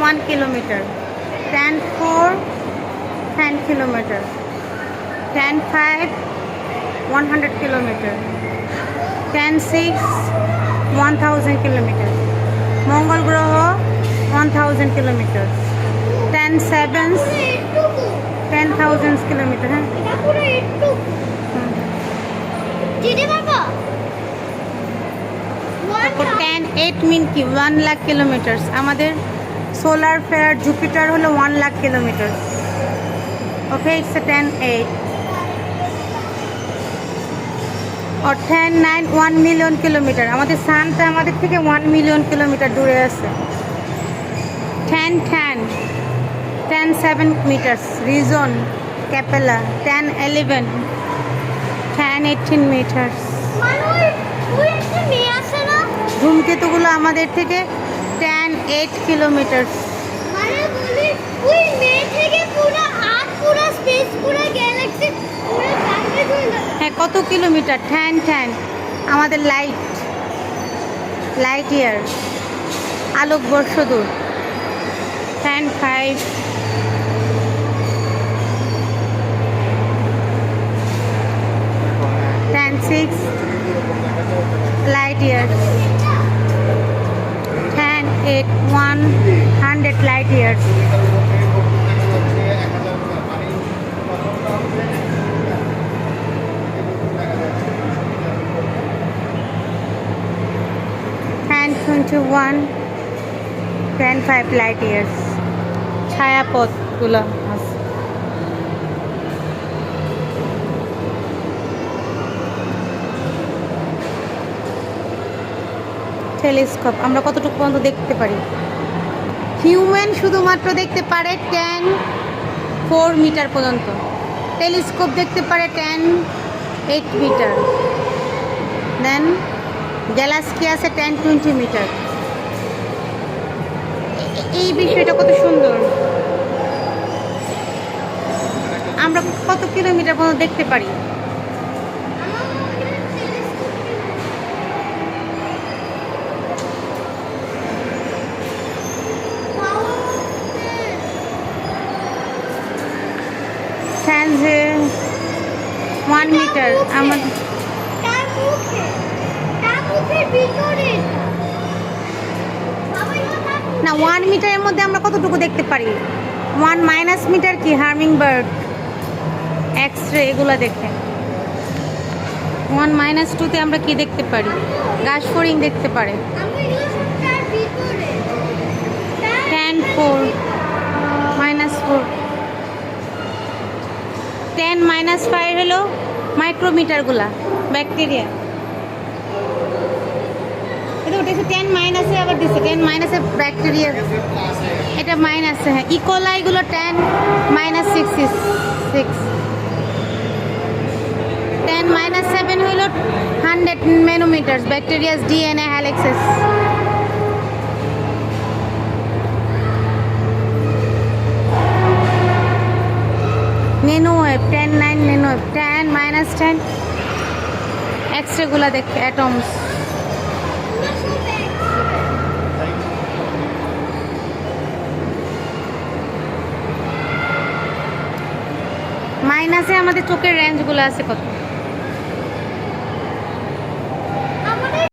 1 kilometer. 10 4, 10 kilometer. 10 5, 100 kilometer. 10 6, 1000 kilometer. Mongol Groho 1000 kilometers. 10 sevens, 10,000 kilometer. তারপর 10 8 মিন কি 1 lakh kilometre. আমাদের solar fair Jupiter হলো 1 lakh kilometre. Okay, it's a 10 8 और 10 9 1 million kilometre. আমাদের সানটা আমাদের থেকে 1 মিলিয়ন কিলোমিটার দূরে আছে। 10 10 10 7 মিটার্স রিজন ক্যাপেলা। 10 11 10 18 মিটার্স। ধূমকেতুগুলো আমাদের থেকে 10 8 কিলোমিটার। হ্যাঁ, কত কিলোমিটার? 10 10 আমাদের লাইট ইয়ার, আলোকবর্ষ দূর। 10 5 10 6 light years. 10 8 100 light years. 10 21 10 5 light years. ছায়াপথগুলো আছে। টেলিস্কোপ আমরা কতটুকু পর্যন্ত দেখতে পারি? হিউম্যান শুধুমাত্র দেখতে পারে 10 4 মিটার পর্যন্ত। টেলিস্কোপ দেখতে পারে 10 8 মিটার। দেন গ্যালাক্সি আছে 10 20 মিটার। এই বিষয়টা কত সুন্দর। আমরা কত কিলোমিটার পর্যন্ত দেখতে পারি? যে 1 মিটার আমাদের না 1 মিটারের মধ্যে আমরা কতটুকু দেখতে পারি? 1 মাইনাস মিটার কি হার্মিং বার্ড, এক্সরে এগুলো দেখে। 1 মাইনাস 2তে আমরা কি দেখতে পারি? ঘাস ফড়িং দেখতে পারে। 10 4 মাইনাস 4। 10 মাইনাস 5 হলো মাইক্রোমিটারগুলা, ব্যাকটেরিয়া। এটা ওটা 10 মাইনাসে আবার দিচ্ছে 10 মাইনাসে ব্যাকটেরিয়া, এটা মাইনাসে। হ্যাঁ, ইকোলাইগুলো 10 মাইনাস 6 6। 10 মাইনাস 7 হলো 100 ন্যানোমিটার, ব্যাকটেরিয়াস ডিএনএ হ্যালিক্সেস। ন্যানোওয়েভ 10 9 ন্যানোওয়েভ। 10 মাইনাস 10 এক্সরেগুলো দেখে অ্যাটমস। মাইনাসে আমাদের চোখের রেঞ্জগুলো আছে কত?